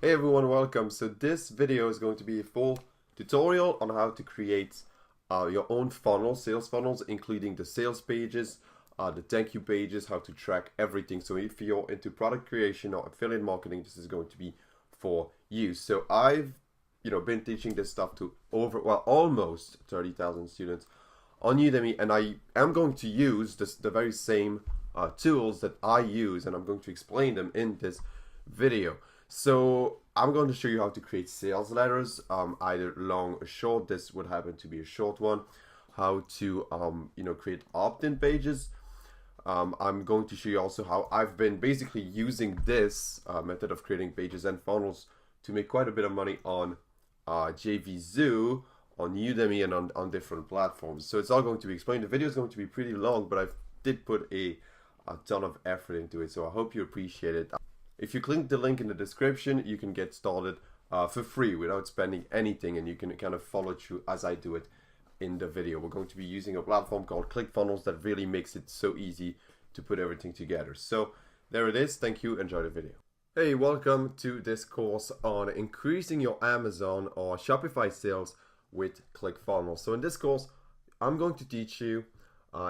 Hey everyone, welcome. So this video is going to be a full tutorial on how to create your own funnels, sales funnels, including the sales pages, the thank you pages, how to track everything. So if you're into product creation or affiliate marketing, this is going to be for you. So I've been teaching this stuff to almost 30,000 students on Udemy, and I am going to use the very same tools that I use, and I'm going to explain them in this video. So I'm going to show you how to create sales letters, either long or short. This would happen to be a short one. How to create opt-in pages. I'm going to show you also how I've been basically using this method of creating pages and funnels to make quite a bit of money on JVZoo, on Udemy, and on different platforms. So it's all going to be explained. The video is going to be pretty long, but I did put a ton of effort into it, so I hope you appreciate it. If you click the link in the description, you can get started for free without spending anything, and you can kind of follow through as I do it in the video. We're going to be using a platform called ClickFunnels that really makes it so easy to put everything together. So there it is. Thank you. Enjoy the video. Hey, welcome to this course on increasing your Amazon or Shopify sales with ClickFunnels. So in this course, I'm going to teach you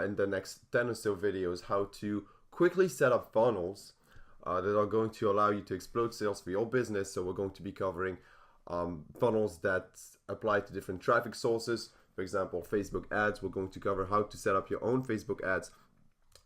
in the next 10 or so videos how to quickly set up funnels that are going to allow you to explode sales for your business. So we're going to be covering funnels that apply to different traffic sources. For example, Facebook ads. We're going to cover how to set up your own Facebook ads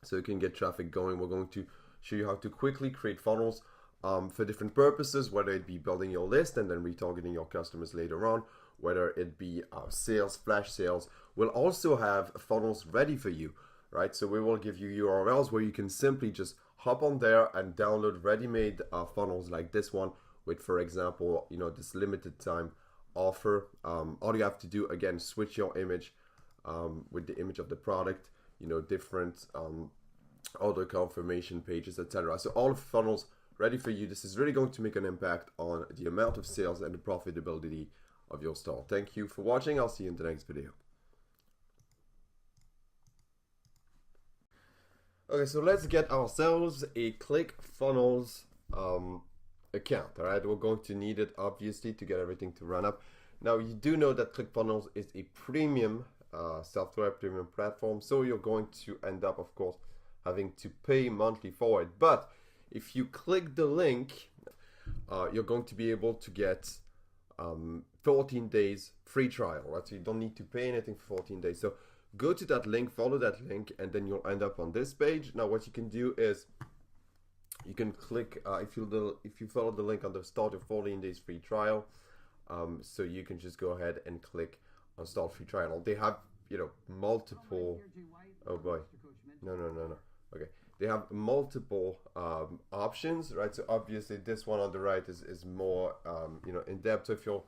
so you can get traffic going. We're going to show you how to quickly create funnels for different purposes, whether it be building your list and then retargeting your customers later on, whether it be sales, flash sales. We'll also have funnels ready for you, right? So we will give you URLs where you can simply just hop on there and download ready-made funnels like this one with, for example, this limited time offer. All you have to do, again, switch your image with the image of the product, different order confirmation pages, etc. So all of the funnels ready for you. This is really going to make an impact on the amount of sales and the profitability of your store. Thank you for watching. I'll see you in the next video. Okay, so let's get ourselves a ClickFunnels account. All right, we're going to need it obviously to get everything to run up. Now you do know that ClickFunnels is a premium software, premium platform, so you're going to end up, of course, having to pay monthly for it. But if you click the link, you're going to be able to get 14 days free trial. Right, so you don't need to pay anything for 14 days. So go to that link, follow that link, and then you'll end up on this page. Now what you can do is you can click if you follow the link on the start of 14 days free trial, so you can just go ahead and click on start free trial. They have multiple okay, they have multiple options, right? So obviously this one on the right is more in depth. So if you're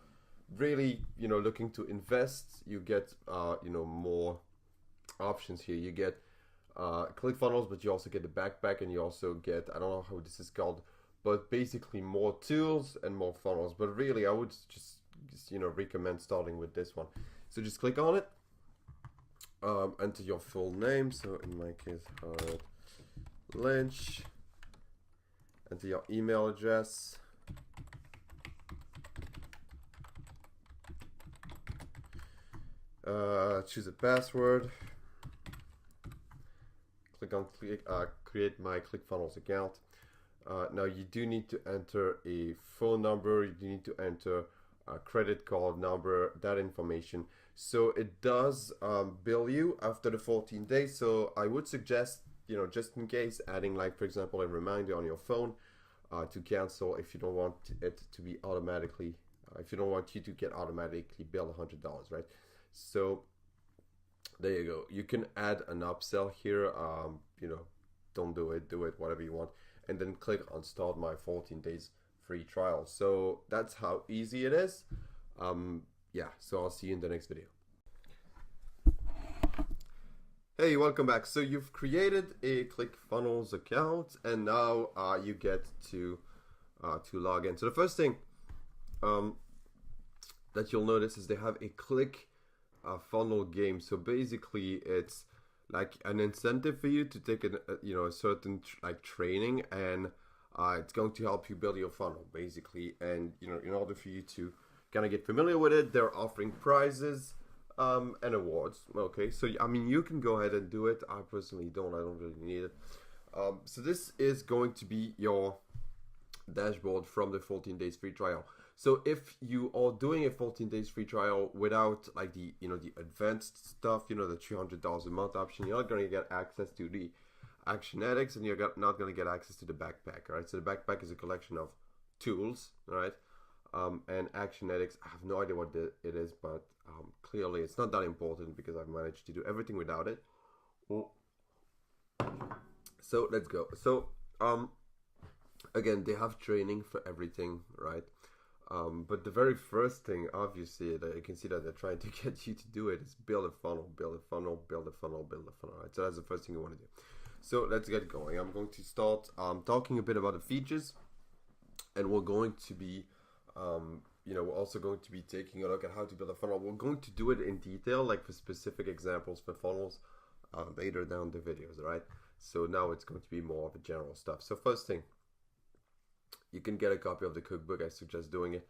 really looking to invest, you get more options here. You get ClickFunnels, but you also get the backpack, and you also get, I don't know how this is called, but basically more tools and more funnels. But really I would just recommend starting with this one. So just click on it, enter your full name, so in my case Howard Lynch, enter your email address, choose a password, click on create my ClickFunnels account. Now you do need to enter a phone number, you do need to enter a credit card number, that information. So it does bill you after the 14 days. So I would suggest, just in case, adding, like, for example, a reminder on your phone to cancel if you don't want it to be automatically, if you don't want you to get automatically billed $100, right? So there you go. You can add an upsell here. Don't do it, whatever you want, and then click on start my 14 days free trial. So that's how easy it is. Yeah, so I'll see you in the next video. Hey, welcome back. So you've created a ClickFunnels account, and now you get to log in. So the first thing that you'll notice is they have a funnel game. So basically it's like an incentive for you to take a certain training, and It's going to help you build your funnel basically, and in order for you to kind of get familiar with it, they're offering prizes and awards. Okay, so I mean, you can go ahead and do it. I personally don't. I don't really need it. So this is going to be your dashboard from the 14 days free trial. So if you are doing a 14 days free trial without like the the advanced stuff, the $300 a month option, you're not going to get access to the Actionetics, and you're not going to get access to the backpack. All right, so the backpack is a collection of tools, all right, and Actionetics, I have no idea what it is, but clearly it's not that important because I've managed to do everything without it. So let's go. So again, they have training for everything, right? But the very first thing, obviously, that you can see that they're trying to get you to do it is build a funnel, build a funnel, build a funnel, build a funnel, right? So that's the first thing you want to do. So let's get going. I'm going to start talking a bit about the features, and we're going to be, we're also going to be taking a look at how to build a funnel. We're going to do it in detail, like for specific examples for funnels, later down the videos, right? So now it's going to be more of a general stuff. So first thing, you can get a copy of the cookbook. I suggest doing it.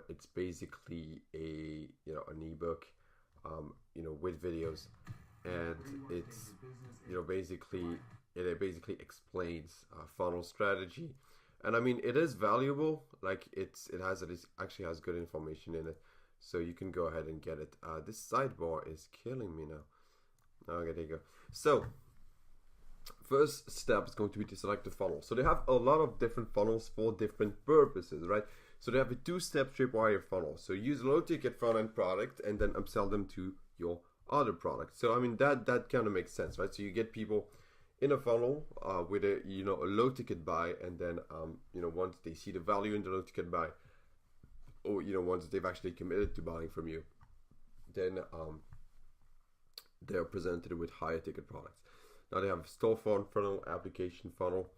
It's basically an ebook, with videos, and it's it basically explains funnel strategy, and I mean it is valuable. Like it actually has good information in it, so you can go ahead and get it. This sidebar is killing me now. Okay, there you go. So first step is going to be to select the funnel. So they have a lot of different funnels for different purposes, right? So they have a two-step tripwire funnel. So use low-ticket front-end product and then upsell them to your other product. So I mean that kind of makes sense, right? So you get people in a funnel with a a low-ticket buy, and then once they see the value in the low-ticket buy, or once they've actually committed to buying from you, then they're presented with higher ticket products. Now they have a storefront funnel, application funnel.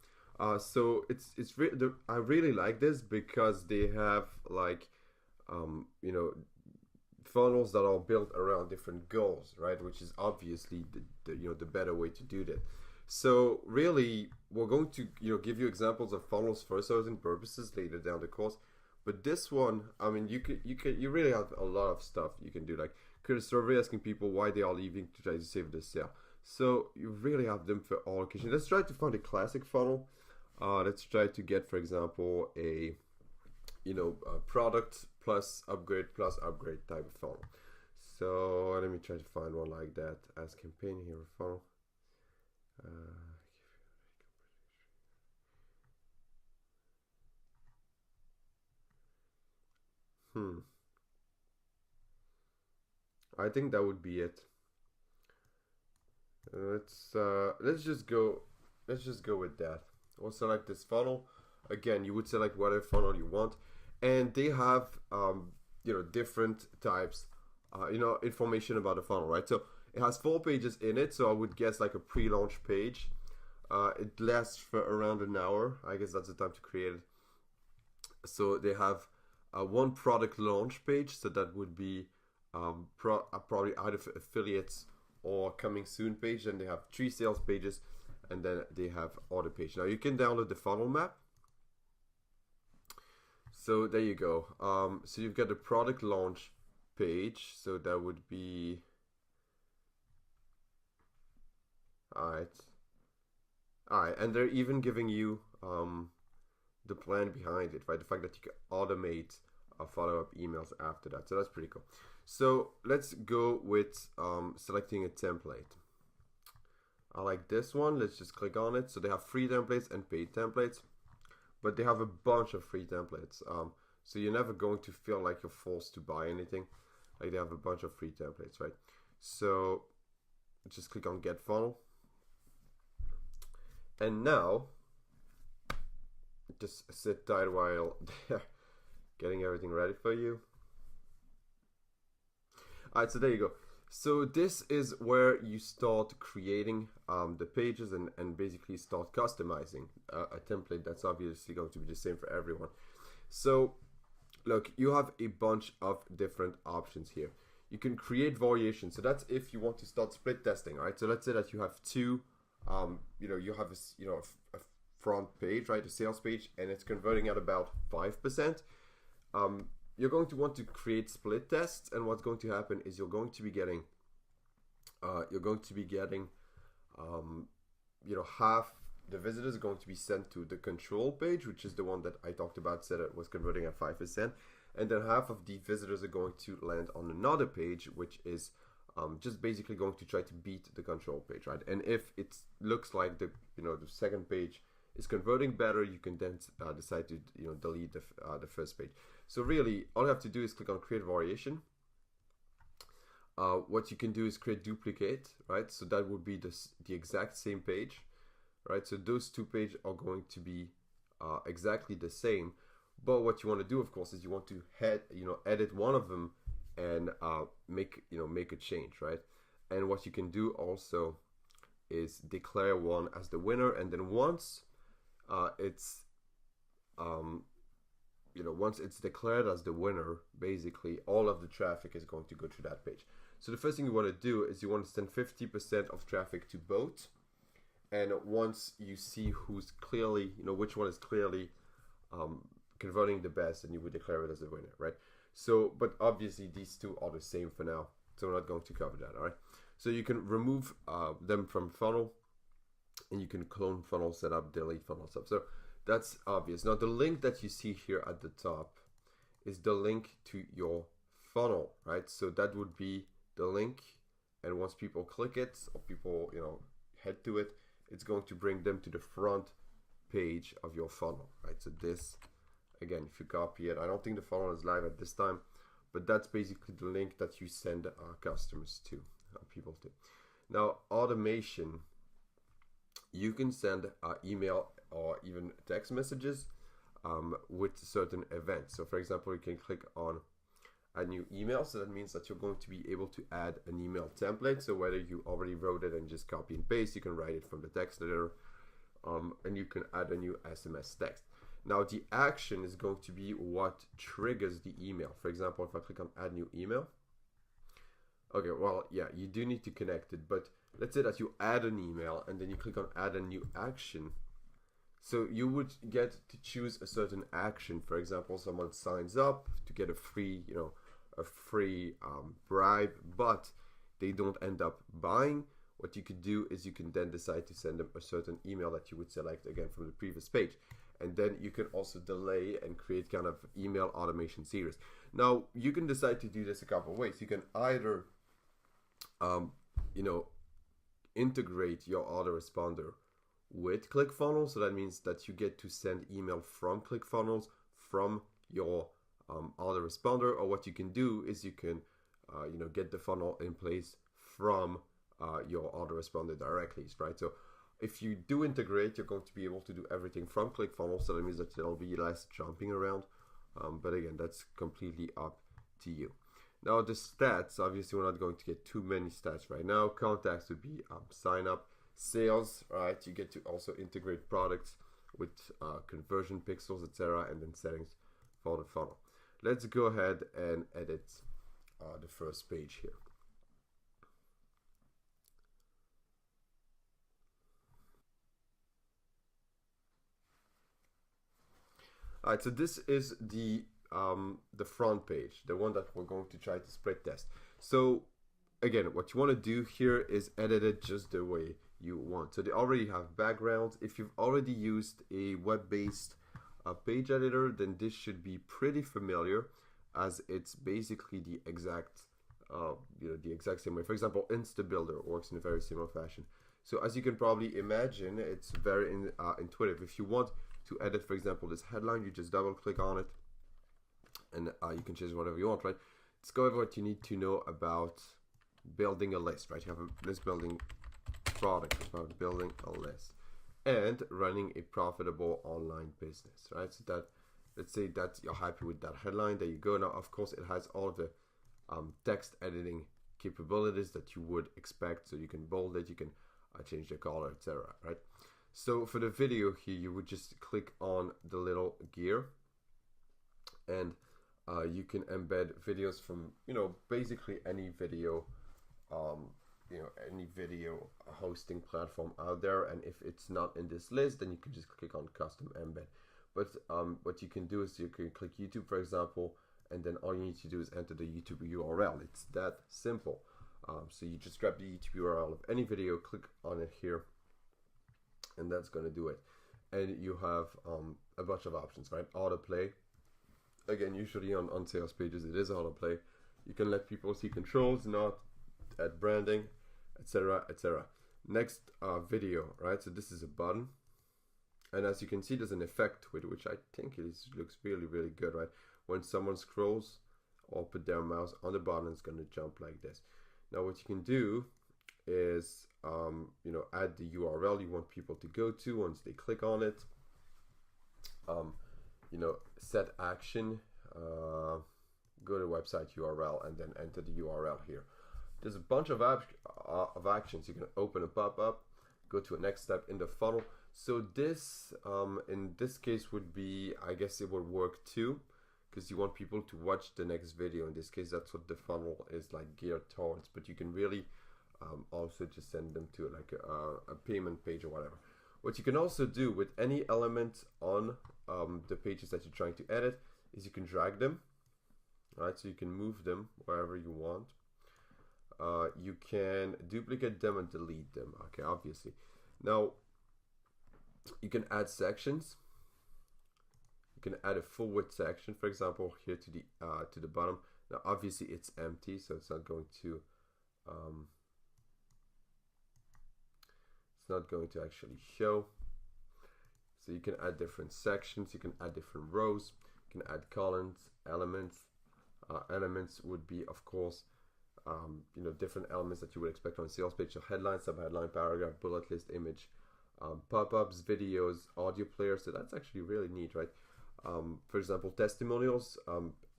So I really like this because they have like funnels that are built around different goals, right? Which is obviously the better way to do that. So really, we're going to give you examples of funnels for certain purposes later down the course. But this one, I mean, you really have a lot of stuff you can do, like create a survey asking people why they are leaving to try to save the sale. So you really have them for all occasions. Let's try to find a classic funnel. Let's try to get, for example, a product plus upgrade type of funnel. So let me try to find one like that. As campaign hero funnel. I think that would be it. Let's just go with that. We'll select this funnel. Again, you would select whatever funnel you want, and they have different types information about the funnel, right? So it has 4 pages in it, so I would guess like a pre-launch page. It lasts for around an hour. I guess that's the time to create it. So they have one product launch page, so that would be probably either for affiliates or coming soon page. Then they have 3 sales pages, and then they have order page. Now you can download the funnel map. So there you go. So you've got the product launch page. So that would be alright, and they're even giving you the plan behind it, right? The fact that you can automate follow-up emails after that. So that's pretty cool. So let's go with selecting a template. I like this one. Let's just click on it. So they have free templates and paid templates, but they have a bunch of free templates. So you're never going to feel like you're forced to buy anything. Like they have a bunch of free templates, right? So just click on Get Funnel. And now, just sit tight while they're getting everything ready for you. Alright, so there you go. So this is where you start creating the pages and basically start customizing a template that's obviously going to be the same for everyone. So look, you have a bunch of different options here. You can create variations. So that's if you want to start split testing, right? So let's say that you have two, you have a front page, right, the sales page, and it's converting at about 5%, you're going to want to create split tests, and what's going to happen is you're going to be getting half the visitors are going to be sent to the control page, which is the one that I talked about, said it was converting at 5%, and then half of the visitors are going to land on another page, which is just basically going to try to beat the control page, right? And if it looks like the second page is converting better, you can then decide to delete the first page. So really, all you have to do is click on create variation. What you can do is create duplicate, right? So that would be the exact same page, right? So those two pages are going to be exactly the same. But what you want to do, of course, is you want to edit one of them and make a change, right? And what you can do also is declare one as the winner, and then once once it's declared as the winner, basically all of the traffic is going to go to that page. So the first thing you want to do is you want to send 50% of traffic to both, and once you see who's clearly, which one is clearly converting the best, and you would declare it as a winner, right? So, but obviously these two are the same for now, so we're not going to cover that, all right? So you can remove them from funnel, and you can clone funnel setup, delete funnel setup. So that's obvious. Now the link that you see here at the top is the link to your funnel, right? So that would be the link, and once people click it, or people head to it, it's going to bring them to the front page of your funnel, right? So this, again, if you copy it, I don't think the funnel is live at this time, but that's basically the link that you send our customers to, people to. Now automation, you can send email or even text messages with certain events. So for example, you can click on a new email, so that means that you're going to be able to add an email template. So whether you already wrote it and just copy and paste, you can write it from the text editor, and you can add a new SMS text. Now the action is going to be what triggers the email. For example, if I click on add new email, okay, well, yeah, you do need to connect it, but let's say that you add an email and then you click on add a new action. So you would get to choose a certain action. For example, someone signs up to get a free bribe, but they don't end up buying. What you could do is you can then decide to send them a certain email that you would select again from the previous page. And then you can also delay and create kind of email automation series. Now you can decide to do this a couple of ways. You can either integrate your autoresponder with ClickFunnels, so that means that you get to send email from ClickFunnels from your autoresponder, or what you can do is you can get the funnel in place from your autoresponder directly, right? So if you do integrate, you're going to be able to do everything from ClickFunnels, so that means that there'll be less jumping around, but again, that's completely up to you. Now the stats, obviously we're not going to get too many stats right now. Contacts would be sign up, sales, right? You get to also integrate products with conversion pixels, etc., and then settings for the funnel. Let's go ahead and edit the first page here. All right, so this is the front page, the one that we're going to try to split test. So again, what you want to do here is edit it just the way you want. So they already have backgrounds. If you've already used a web-based page editor, then this should be pretty familiar, as it's basically the exact the exact same way. For example, InstaBuilder works in a very similar fashion. So as you can probably imagine, it's very intuitive. If you want to edit, for example, this headline, you just double click on it, and you can change whatever you want, right? Let's go over what you need to know about building a list, right? You have a list building product, about building a list, and running a profitable online business, right? So that, let's say that you're happy with that headline, there you go. Now, of course, it has all of the text editing capabilities that you would expect. So you can bold it, you can change the color, etc., right? So for the video here, you would just click on the little gear, and you can embed videos from, basically any video any video hosting platform out there, and if it's not in this list, then you can just click on custom embed. But what you can do is you can click YouTube, for example, and then all you need to do is enter the YouTube URL. It's that simple. So you just grab the YouTube URL of any video, click on it here, and that's going to do it. And you have a bunch of options, right? Autoplay. Again, usually on sales pages, it is autoplay. You can let people see controls, not add branding, etc., etc. Next, video, right? So this is a button. And as you can see, there's an effect with which I think looks really, really good, right? When someone scrolls or put their mouse on the button, it's going to jump like this. Now, what you can do is, add the URL you want people to go to once they click on it. Set action, go to website URL, and then enter the URL here. There's a bunch of actions. You can open a pop-up, go to a next step in the funnel. So this, in this case, would be, I guess it would work too, because you want people to watch the next video. In this case, that's what the funnel is like geared towards. But you can really also just send them to like a payment page or whatever. What you can also do with any element on the pages that you're trying to edit is you can drag them, right? So you can move them wherever you want. You can duplicate them and delete them. Okay, obviously. Now you can add sections. You can add a full width section, for example, here to the bottom. Now, obviously, it's empty, so it's not going to actually show. So you can add different sections. You can add different rows. You can add columns, elements. Elements would be, of course, different elements that you would expect on a sales page. So headline, subheadline, paragraph, bullet list, image, pop-ups, videos, audio players. So that's actually really neat, right? For example, testimonials,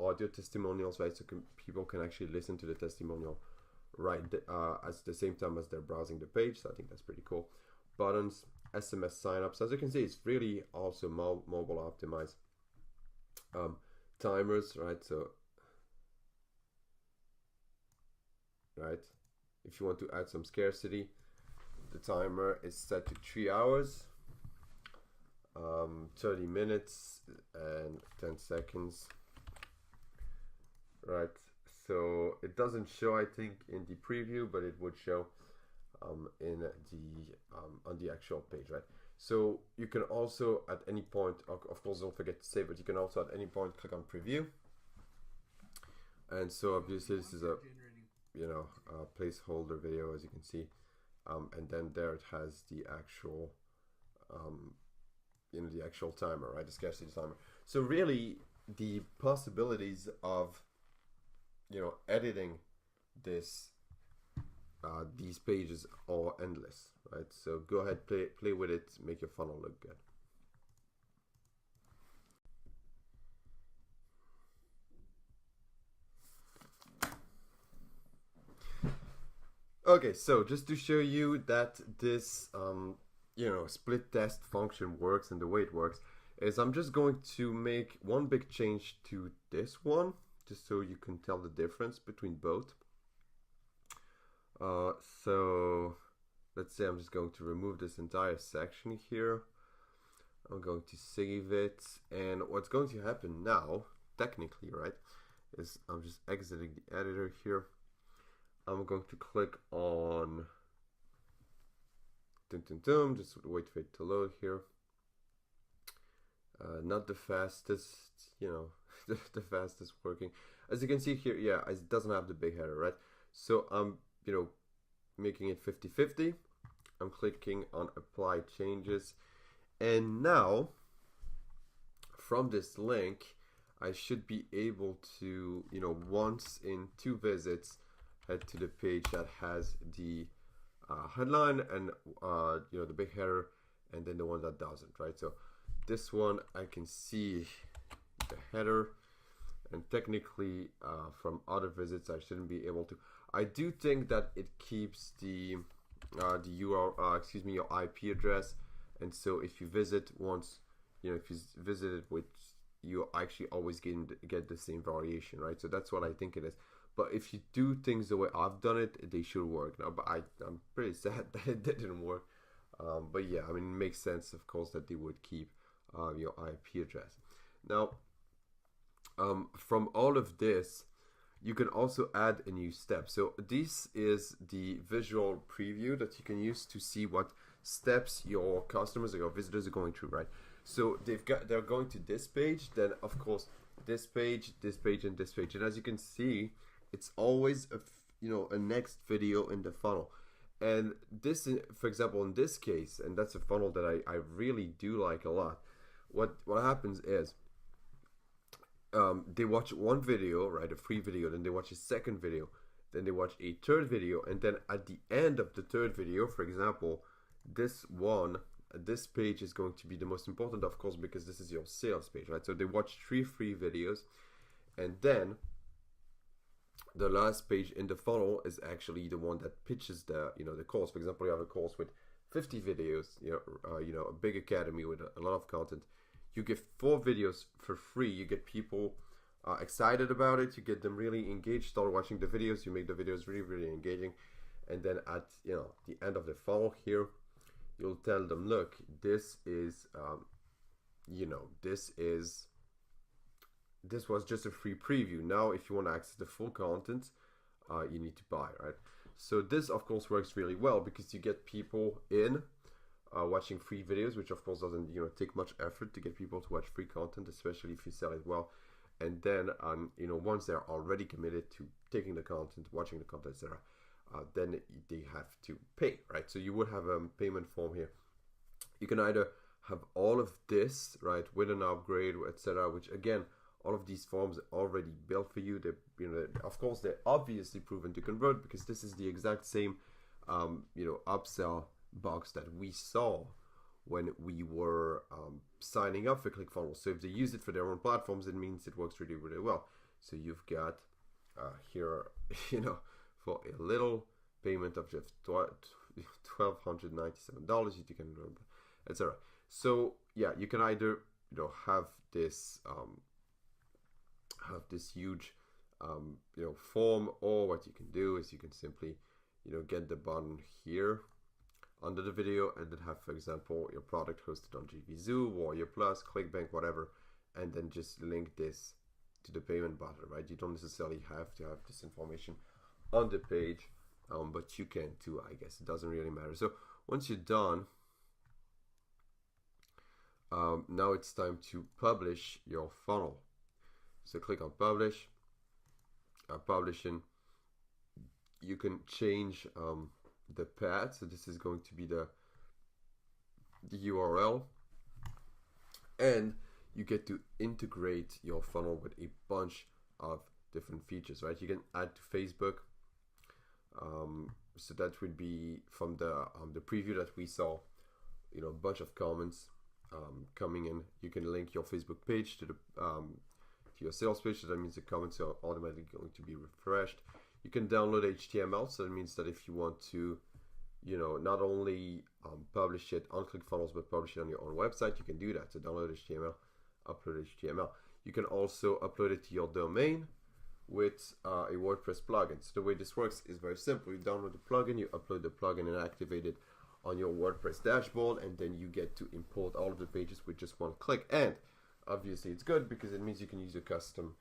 audio testimonials, right? So people can actually listen to the testimonial right at the same time as they're browsing the page. So I think that's pretty cool. Buttons, SMS signups. As you can see, it's really also mobile optimized. Timers, right? So, right, if you want to add some scarcity, the timer is set to 3 hours, 30 minutes and 10 seconds, right? So it doesn't show, I think, in the preview, but it would show in the on the actual page, right? So you can also at any point, of course, don't forget to save it. You can also at any point click on preview, and so obviously this is a placeholder video, as you can see, and then there it has the actual the actual timer, right? The scarcity timer. So really, the possibilities of editing this these pages are endless, right? So go ahead, play with it, make your funnel look good. Okay, so just to show you that this split test function works and the way it works is I'm just going to make one big change to this one, just so you can tell the difference between both. So let's say I'm just going to remove this entire section here. I'm going to save it, and what's going to happen now, technically, right, is I'm just exiting the editor here. I'm going to click on just wait for it to load here. Not the fastest, the fastest working. As you can see here, yeah, it doesn't have the big header, right? So I'm, making it 50-50. I'm clicking on apply changes. And now, from this link, I should be able to, once in 2 visits, head to the page that has the headline and the big header, and then the one that doesn't, right? So this one I can see the header, and technically from other visits I shouldn't be able to. I do think that it keeps the URL, your IP address, and so if you visit once, if you visit it with, you actually always get the same variation, right? So that's what I think it is. But if you do things the way I've done it, they should work now. But I'm pretty sad that it didn't work. But yeah, I mean, it makes sense, of course, that they would keep your IP address. Now, from all of this, you can also add a new step. So this is the visual preview that you can use to see what steps your customers or your visitors are going through, right? So they're going to this page, then of course this page, and this page, and as you can see, it's always a next video in the funnel. And this, for example, in this case, and that's a funnel that I really do like a lot. What happens is they watch one video, right, a free video, then they watch a second video, then they watch a third video, and then at the end of the third video, for example, this page is going to be the most important, of course, because this is your sales page, right? So they watch 3 free videos, and then the last page in the funnel is actually the one that pitches the the course. For example, you have a course with 50 videos, a big academy with a lot of content. You give 4 videos for free. You get people excited about it. You get them really engaged, start watching the videos. You make the videos really, really engaging. And then at the end of the funnel here, you'll tell them, look, this was just a free preview. Now, if you want to access the full content, you need to buy, right? So this, of course, works really well because you get people in watching free videos, which of course doesn't take much effort to get people to watch free content, especially if you sell it well. And then once they're already committed to taking the content, watching the content, etc., then they have to pay, right? So you would have a payment form here. You can either have all of this, right, with an upgrade, etc., which again, all of these forms are already built for you. They, of course, they're obviously proven to convert because this is the exact same, upsell box that we saw when we were signing up for ClickFunnels. So if they use it for their own platforms, it means it works really, really well. So you've got here, for a little payment of just $1,297, you can, etc. So yeah, you can either have this huge form, or what you can do is you can simply get the button here under the video and then have, for example, your product hosted on GVZoo, Warrior Plus, ClickBank, whatever, and then just link this to the payment button, right? You don't necessarily have to have this information on the page, but you can too, I guess. It doesn't really matter. So once you're done, now it's time to publish your funnel. So click on publish, publishing. You can change the path. So this is going to be the URL, and you get to integrate your funnel with a bunch of different features, right? You can add to Facebook. So that would be from the preview that we saw, a bunch of comments coming in. You can link your Facebook page to the to your sales page, so that means the comments are automatically going to be refreshed. You can download HTML, so that means that if you want to, not only publish it on ClickFunnels, but publish it on your own website, you can do that. So download HTML, upload HTML. You can also upload it to your domain with a WordPress plugin. So the way this works is very simple. You download the plugin, you upload the plugin and activate it on your WordPress dashboard, and then you get to import all of the pages with just one click. And obviously it's good because it means you can use a custom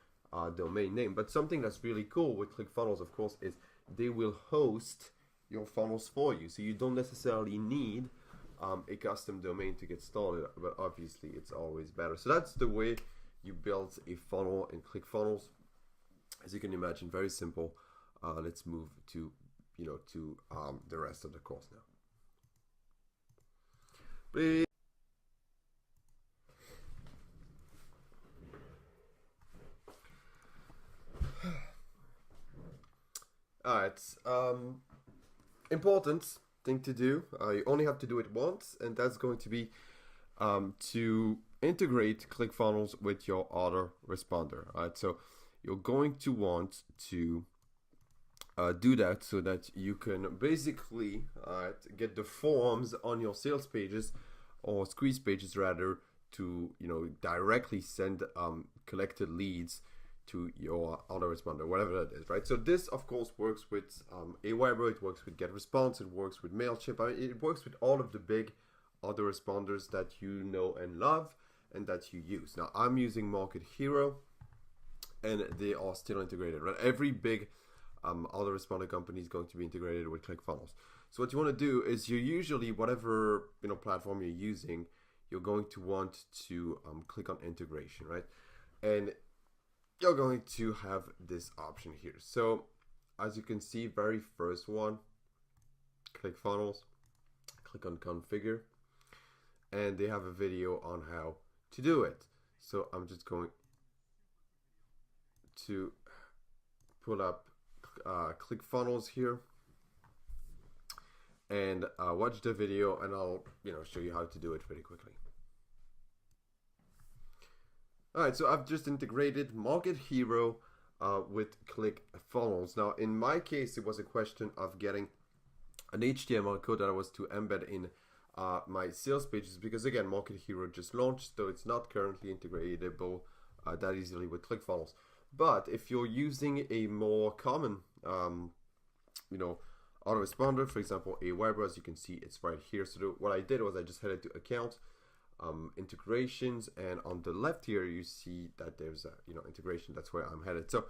domain name. But something that's really cool with ClickFunnels, of course, is they will host your funnels for you. So you don't necessarily need a custom domain to get started, but obviously it's always better. So that's the way you build a funnel in ClickFunnels. As you can imagine, very simple. Let's move to the rest of the course now. Please. Alright, important thing to do. You only have to do it once, and that's going to be to integrate ClickFunnels with your autoresponder. Alright, so you're going to want to do that so that you can basically get the forms on your sales pages, or squeeze pages rather, to directly send collected leads to your autoresponder, whatever that is, right? So this, of course, works with Aweber, it works with GetResponse, it works with MailChimp, I mean, it works with all of the big autoresponders that you know and love and that you use. Now, I'm using Market Hero, and they are still integrated, right? Every big autoresponder company is going to be integrated with ClickFunnels. So what you want to do is you usually, whatever platform you're using, you're going to want to click on integration, right? And you're going to have this option here. So as you can see, very first one, ClickFunnels, click on configure, and they have a video on how to do it. So I'm just going to pull up ClickFunnels here and watch the video, and I'll show you how to do it pretty quickly. Alright, so I've just integrated Market Hero with ClickFunnels. Now, in my case, it was a question of getting an HTML code that I was to embed in my sales pages, because again, Market Hero just launched, so it's not currently integratable that easily with ClickFunnels. But if you're using a more common, autoresponder, for example, Aweber, as you can see, it's right here. So what I did was I just headed to Account, integrations, and on the left here you see that there's a integration. That's where I'm headed. So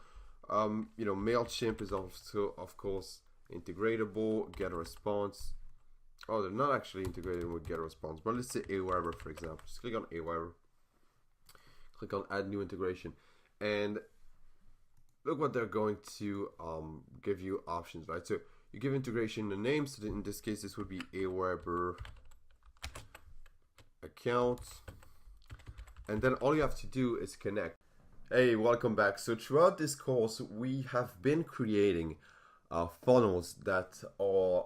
MailChimp is also, of course, integratable. GetResponse, oh, they're not actually integrated with GetResponse, but let's say Aweber, for example. Just click on Aweber, click on Add New Integration, and look what they're going to give you options, right? So you give integration a name. So in this case, this would be Aweber account, and then all you have to do is connect. Hey, welcome back. So throughout this course, we have been creating funnels that are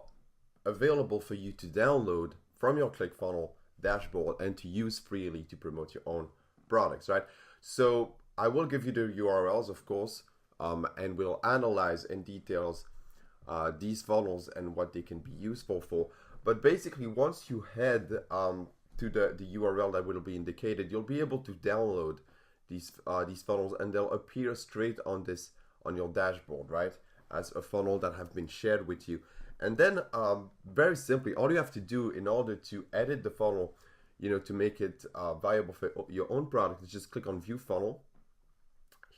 available for you to download from your ClickFunnels dashboard and to use freely to promote your own products, right? So I will give you the URLs, of course, and we'll analyze in details these funnels and what they can be useful for. But basically, once you head to the URL that will be indicated, you'll be able to download these funnels, and they'll appear straight on your dashboard, right, as a funnel that have been shared with you. And then very simply, all you have to do in order to edit the funnel, to make it viable for your own product, is just click on View Funnel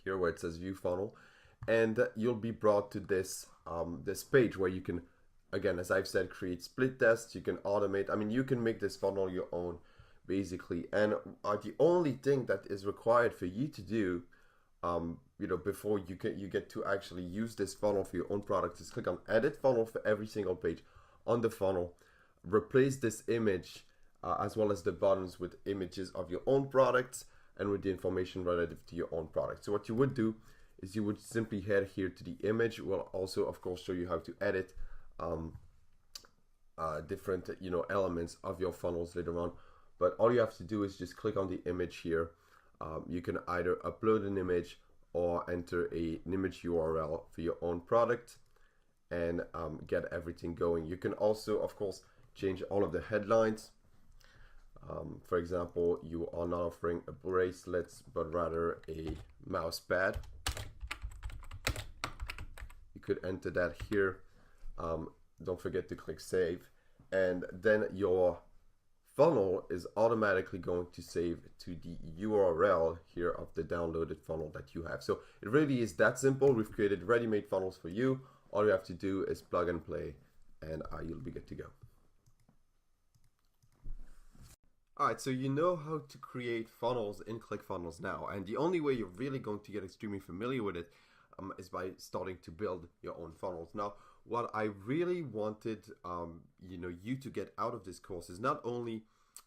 here where it says View Funnel, and you'll be brought to this this page where you can, again, as I've said, create split tests. You can automate. I mean, you can make this funnel your own, basically. And the only thing that is required for you to do, before you get to actually use this funnel for your own product, is click on Edit Funnel for every single page on the funnel. Replace this image as well as the buttons with images of your own products and with the information relative to your own product. So what you would do is you would simply head here to the image. We'll also, of course, show you how to edit different elements of your funnels later on. But all you have to do is just click on the image here. You can either upload an image or enter an image URL for your own product and get everything going. You can also, of course, change all of the headlines. For example, you are not offering a bracelet, but rather a mouse pad. You could enter that here. Don't forget to click save, and then your funnel is automatically going to save to the URL here of the downloaded funnel that you have. So it really is that simple. We've created ready-made funnels for you. All you have to do is plug and play, and you'll be good to go. Alright, so you know how to create funnels in ClickFunnels now, and the only way you're really going to get extremely familiar with it is by starting to build your own funnels. Now, what I really wanted you to get out of this course is not only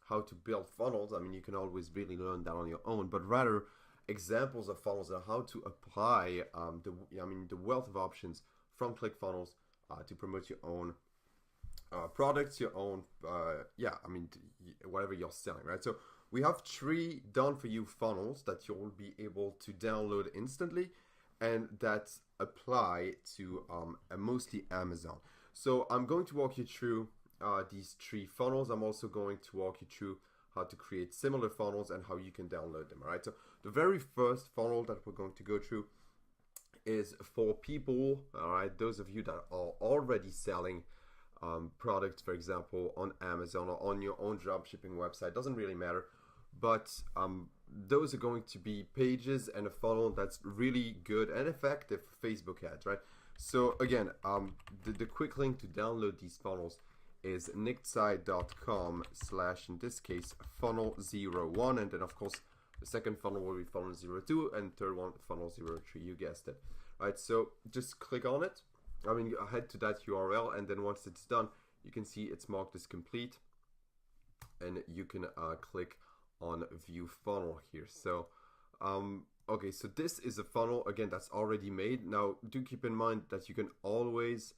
how to build funnels. I mean, you can always really learn that on your own, but rather examples of funnels and how to apply the wealth of options from ClickFunnels to promote your own products, your own whatever you're selling, right? So we have 3 done for you funnels that you'll be able to download instantly, and that apply to mostly Amazon. So I'm going to walk you through these 3 funnels. I'm also going to walk you through how to create similar funnels and how you can download them. All right. So the very first funnel that we're going to go through is for people, all right, those of you that are already selling products, for example, on Amazon or on your own dropshipping website, doesn't really matter. But those are going to be pages and a funnel that's really good and effective for Facebook ads, right? So again, the quick link to download these funnels is nichtside.com/ in this case funnel01, and then of course the second funnel will be funnel 02, and third one funnel 03. You guessed it, right? So just click on it. I mean, you head to that URL, and then once it's done, you can see it's marked as complete, and you can click on view funnel here. So okay, so this is a funnel again that's already made. Now do keep in mind that you can always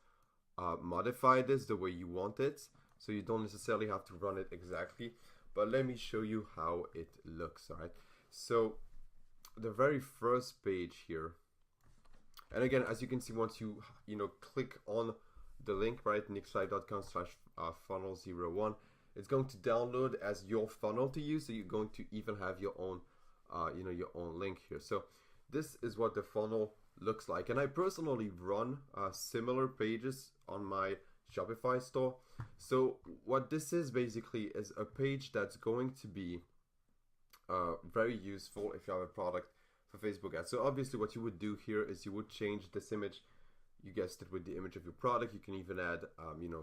modify this the way you want it, so you don't necessarily have to run it exactly, but let me show you how it looks. All right, so the very first page here, and again, as you can see, once you click on the link, right, nichtside.com/funnel01, it's going to download as your funnel to use, so you're going to even have your own your own link here. So this is what the funnel looks like, and I personally run similar pages on my Shopify store. So what this is basically is a page that's going to be very useful if you have a product for Facebook ads. So obviously what you would do here is you would change this image, you guessed it, with the image of your product. You can even add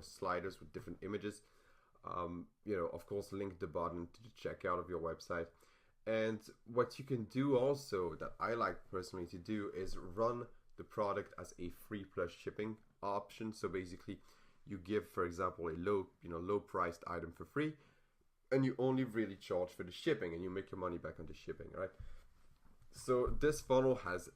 sliders with different images. Of course, link the button to the checkout of your website. And what you can do also, that I like personally to do, is run the product as a free plus shipping option. So basically you give, for example, a low priced item for free, and you only really charge for the shipping, and you make your money back on the shipping, right? So this funnel has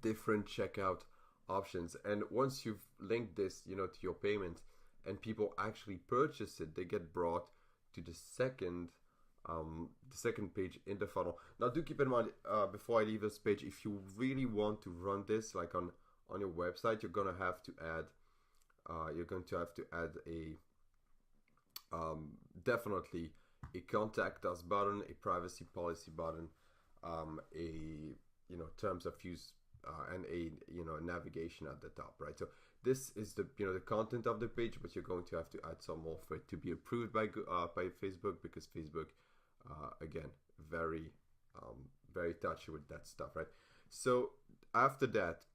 different checkout options, and once you've linked this to your payment and people actually purchase it, they get brought to the second page in the funnel. Now do keep in mind, before I leave this page, if you really want to run this like on your website, you're going to have to add a definitely a contact us button, a privacy policy button, a terms of use, and a navigation at the top, right? So this is the the content of the page, but you're going to have to add some more for it to be approved by Facebook, because Facebook again very touchy with that stuff, right? So after that,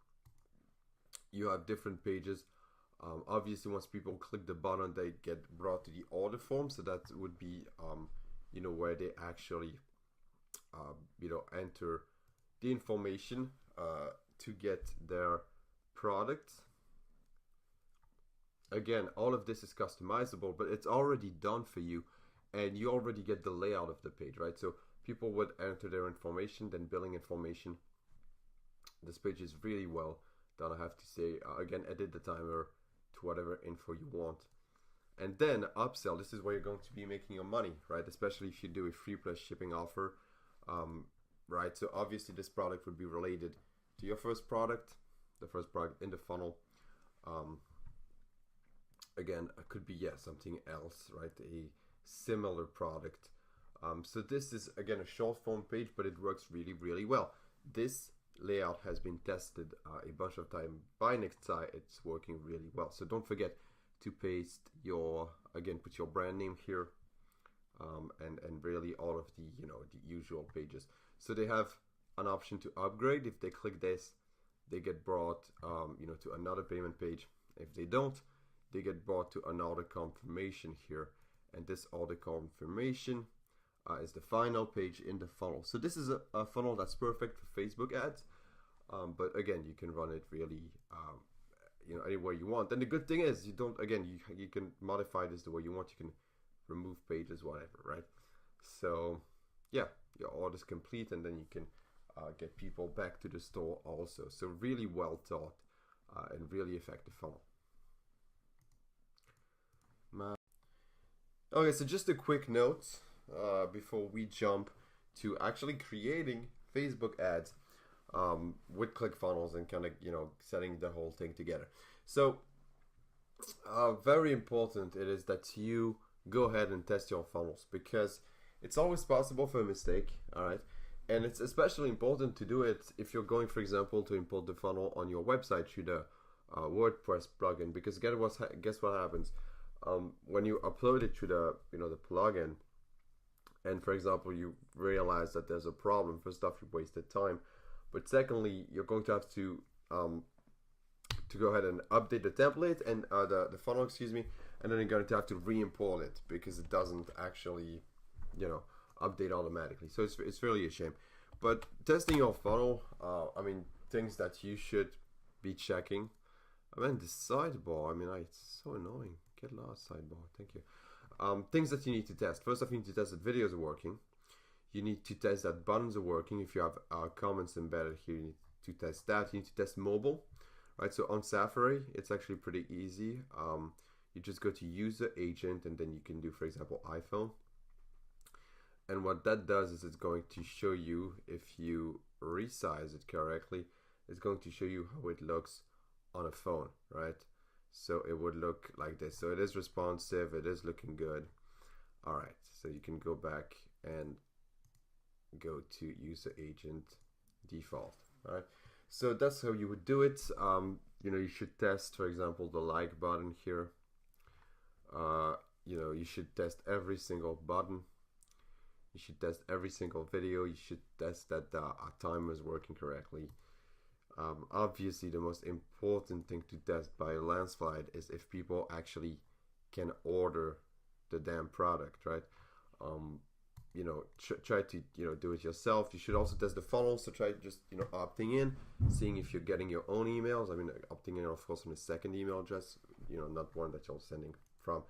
you have different pages. Obviously once people click the button, they get brought to the order form, so that would be where they actually enter the information to get their product. Again, all of this is customizable, but it's already done for you, and you already get the layout of the page, right? So people would enter their information, then billing information. This page is really well done, I have to say. Again, edit the timer to whatever info you want, and then upsell. This is where you're going to be making your money, right? Especially if you do a free plus shipping offer, right? So obviously this product would be related to your first product, the first product in the funnel. Again, it could be something else, right? A similar product. So this is again a short form page, but it works really, really well. This layout has been tested a bunch of time by Nixai. It's working really well. So don't forget to paste put your brand name here, and really all of the the usual pages. So they have an option to upgrade. If they click this, they get brought to another payment page. If they don't, they get brought to an order confirmation here, and this order confirmation is the final page in the funnel. So this is a funnel that's perfect for Facebook ads, but again, you can run it really anywhere you want. And the good thing is, you can modify this the way you want. You can remove pages, whatever, right? So yeah, your order's complete, and then you can get people back to the store also. So really well thought and really effective funnel. Okay, so just a quick note before we jump to actually creating Facebook ads with ClickFunnels and kind of setting the whole thing together. So very important it is that you go ahead and test your funnels, because It's always possible for a mistake, all right? And it's especially important to do it if you're going, for example, to import the funnel on your website through the WordPress plugin, because guess what happens when you upload it to the the plugin, and for example you realize that there's a problem. First off, you wasted time, but secondly, you're going to have to go ahead and update the template and the funnel, excuse me, and then you're going to have to re-import it because it doesn't actually update automatically. So it's really a shame. But testing your funnel, I mean, things that you should be checking. I mean, the sidebar, I mean, it's so annoying. Get lost, sidebar. Thank you. Things that you need to test. First off, you need to test that videos are working. You need to test that buttons are working. If you have comments embedded here, you need to test that. You need to test mobile, right? So on Safari, it's actually pretty easy. You just go to user agent, and then you can do, for example, iPhone. And what that does is it's going to show you, if you resize it correctly, it's going to show you how it looks on a phone, right? So it would look like this. So it is responsive, it is looking good. All right, so you can go back and go to user agent default. All right, so that's how you would do it. You should test, for example, the like button here. You should test every single button. You should test every single video. You should test that the timer is working correctly. Obviously, the most important thing to test by a landslide is if people actually can order the damn product, right? Try to do it yourself. You should also test the funnel. So try just opting in, seeing if you're getting your own emails. I mean, opting in, of course, from a second email address, not one that you're sending from.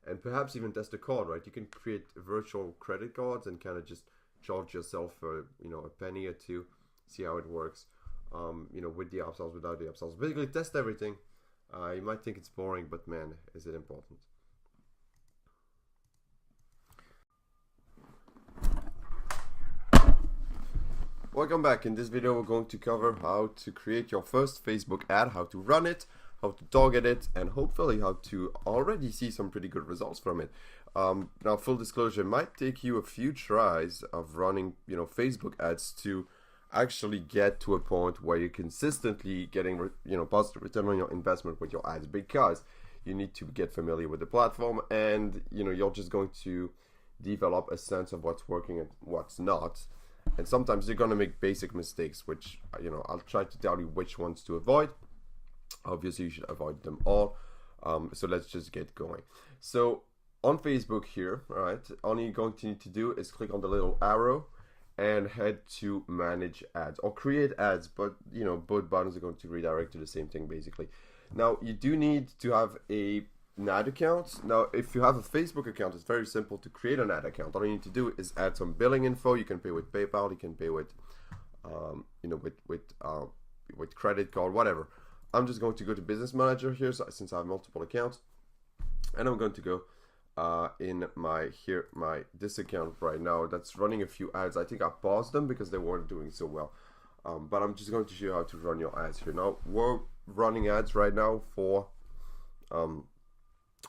And perhaps even test the card, right? You can create virtual credit cards and kind of just charge yourself for, a penny or two, see how it works, with the upsells, without the upsells. Basically, test everything. You might think it's boring, but man, is it important. Welcome back. In this video, we're going to cover how to create your first Facebook ad, how to run it, how to target it, and hopefully how to already see some pretty good results from it. Now, full disclosure, it might take you a few tries of running, Facebook ads to actually get to a point where you're consistently getting, positive return on your investment with your ads, because you need to get familiar with the platform, and you're just going to develop a sense of what's working and what's not. And sometimes you're going to make basic mistakes, which I'll try to tell you which ones to avoid. Obviously, you should avoid them all. So let's just get going. So on Facebook here, all right, all you're going to need to do is click on the little arrow and head to manage ads or create ads. But both buttons are going to redirect to the same thing basically. Now you do need to have an ad account. Now, if you have a Facebook account, it's very simple to create an ad account. All you need to do is add some billing info. You can pay with PayPal. You can pay with, with credit card, whatever. I'm just going to go to Business Manager here, since I have multiple accounts, and I'm going to go in this account right now that's running a few ads. I think I paused them because they weren't doing so well, but I'm just going to show you how to run your ads here. Now, we're running ads right now for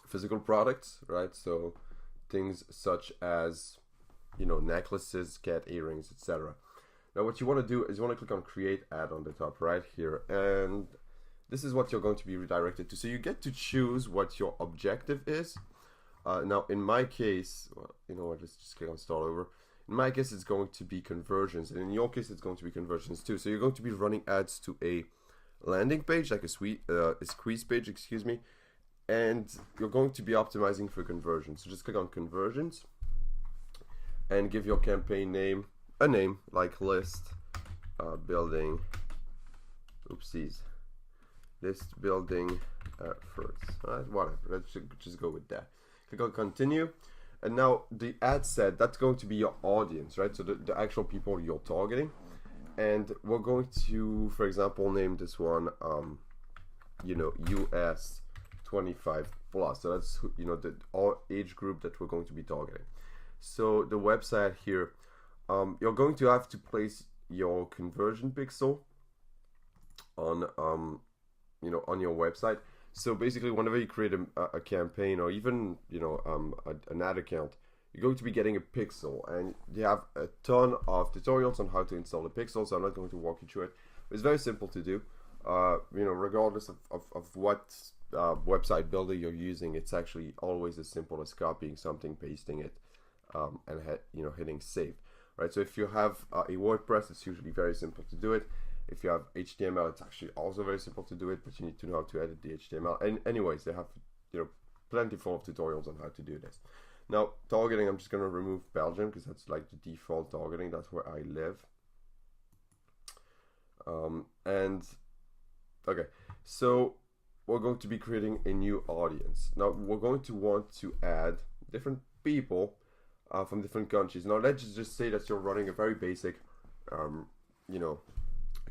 physical products, right? So things such as necklaces, cat earrings, etc. Now, what you want to do is you want to click on Create Ad on the top right here, and this is what you're going to be redirected to. So you get to choose what your objective is. Now, in my case, well, let's just click on Start Over. In my case, it's going to be conversions, and in your case, it's going to be conversions too. So you're going to be running ads to a landing page, like a squeeze page, excuse me, and you're going to be optimizing for conversions. So just click on Conversions and give your campaign name a name like list building. Oopsies. List building efforts. Whatever. Let's just go with that. Click on Continue, and now the ad set, that's going to be your audience, right? So the actual people you're targeting, and we're going to, for example, name this one, US 25 plus. So that's the all age group that we're going to be targeting. So the website here, you're going to have to place your conversion pixel on on your website. So basically, whenever you create a campaign or even an ad account, you're going to be getting a pixel, and you have a ton of tutorials on how to install a pixel, so I'm not going to walk you through it. It's very simple to do. Regardless of what website builder you're using, it's actually always as simple as copying something, pasting it, and hitting save. Right. So if you have a WordPress, it's usually very simple to do it. If you have HTML, it's actually also very simple to do it, but you need to know how to edit the HTML. And anyways, they have plenty full of tutorials on how to do this. Now, targeting, I'm just going to remove Belgium because that's like the default targeting. That's where I live. Okay, so we're going to be creating a new audience. Now, we're going to want to add different people from different countries. Now, let's just say that you're running a very basic,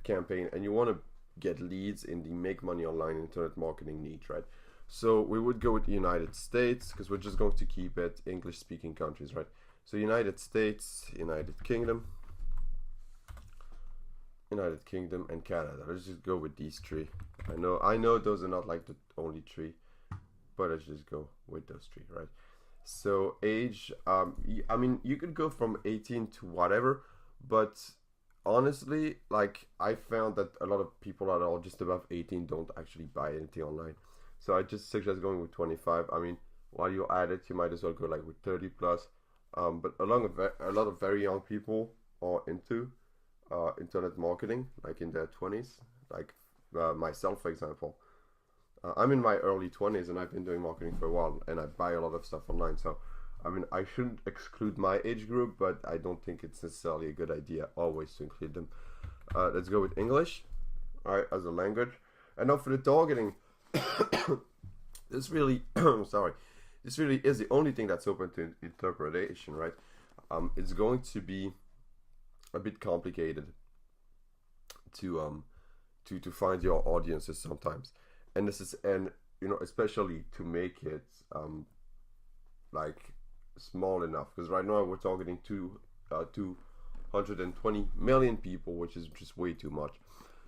campaign, and you want to get leads in the make money online internet marketing niche, right? So we would go with the United States because we're just going to keep it English speaking countries, right? So United States, United Kingdom, and Canada. Let's just go with these three. I know those are not like the only three, but let's just go with those three, right? So age, you could go from 18 to whatever, but honestly, like, I found that a lot of people that are just above 18 don't actually buy anything online. So I just suggest going with 25. I mean, while you're at it, you might as well go like with 30 plus. But a lot of very young people are into internet marketing, like in their 20s, like myself, for example. I'm in my early 20s and I've been doing marketing for a while, and I buy a lot of stuff online. So, I mean, I shouldn't exclude my age group, but I don't think it's necessarily a good idea always to include them. Let's go with English, all right, as a language. And now for the targeting, this really, this really is the only thing that's open to interpretation, right? It's going to be a bit complicated to find your audiences sometimes, and especially to make it like small enough, because right now we're targeting 220 million people, which is just way too much.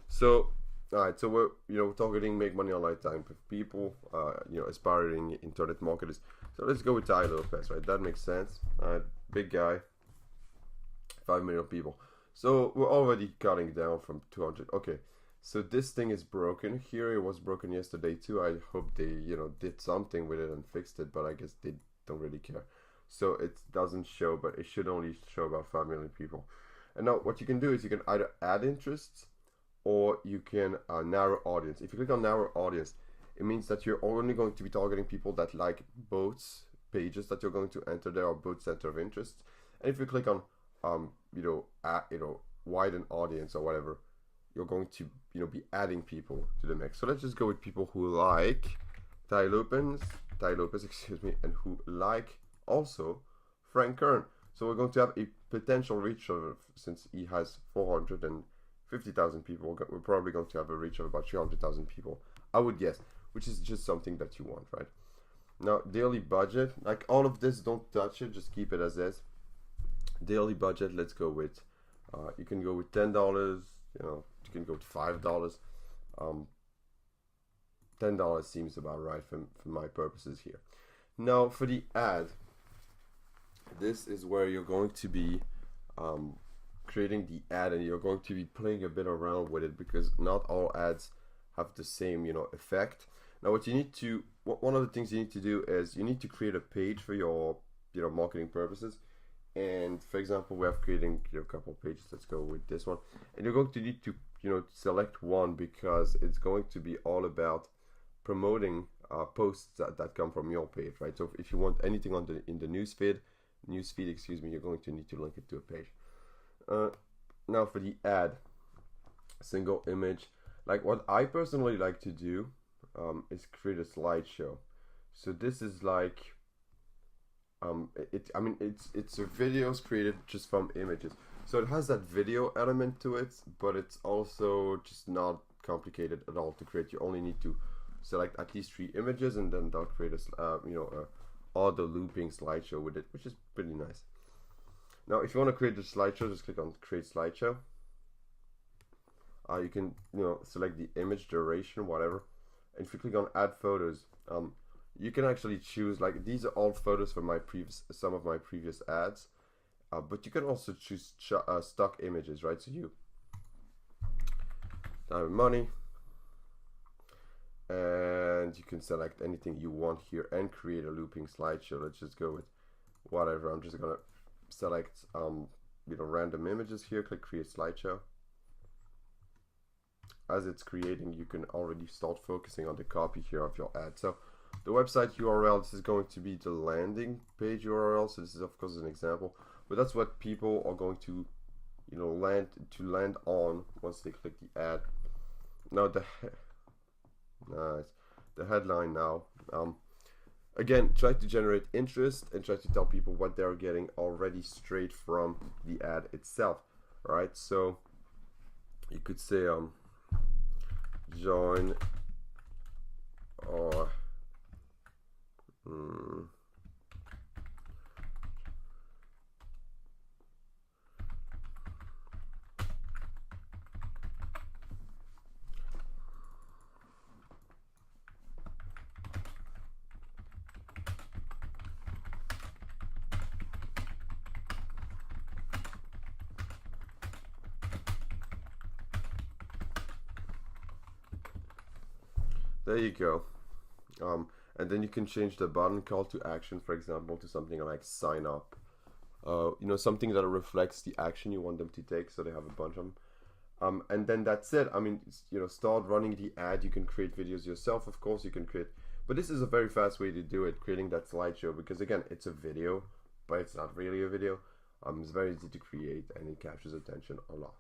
So alright, so we're targeting make money online type of people, aspiring internet marketers. So let's go with Tai Lopez, right? That makes sense. Alright, big guy, 5 million people. So we're already cutting down from 200. Okay, so this thing is broken here. It was broken yesterday too. I hope they did something with it and fixed it, but I guess they don't really care. So it doesn't show, but it should only show about 5 million people. And now what you can do is you can either add interests, or you can narrow audience. If you click on narrow audience, it means that you're only going to be targeting people that like both pages that you're going to enter there, or both center of interest. And if you click on widen audience or whatever, you're going to be adding people to the mix. So let's just go with people who like Tai Lopez, and who like also Frank Kern. So we're going to have a potential reach of, since he has 450,000 people, we're probably going to have a reach of about 300,000 people, I would guess, which is just something that you want, right? Now, daily budget, like all of this, don't touch it, just keep it as is. Daily budget, let's go with, you can go with $10, you can go with $5. $10 seems about right for my purposes here. Now, for the ad, this is where you're going to be creating the ad, and you're going to be playing a bit around with it, because not all ads have the same effect. Now what you need to, one of the things you need to do is you need to create a page for your marketing purposes. And for example, we have creating a couple of pages. Let's go with this one, and you're going to need to select one, because it's going to be all about promoting posts that come from your page, right? So if you want anything in the newsfeed, you're going to need to link it to a page. Now for the ad, single image, like what I personally like to do is create a slideshow. So this is like it's a videos created just from images, so it has that video element to it, but it's also just not complicated at all to create. You only need to select at least 3 images, and then they'll create a auto looping slideshow with it, which is pretty nice. Now if you want to create the slideshow, just click on create slideshow. You can select the image duration, whatever, and if you click on add photos, you can actually choose, like, these are all photos from some of my previous ads, but you can also choose stock images, right? So you time and money, and you can select anything you want here and create a looping slideshow. Let's just go with whatever. I'm just gonna select random images here, click create slideshow. As it's creating, you can already start focusing on the copy here of your ad. So the website URL, this is going to be the landing page URL. So this is of course an example, but that's what people are going to land on once they click the ad. Now the headline now. Again, try to generate interest and try to tell people what they're getting already straight from the ad itself. Right? So you could say join or there you go. And then you can change the button call to action, for example, to something like sign up. Something that reflects the action you want them to take, so they have a bunch of them. And then that's it. I mean, start running the ad. You can create videos yourself, of course. You can create, but this is a very fast way to do it, creating that slideshow, because again, it's a video, but it's not really a video. It's very easy to create, and it captures attention a lot.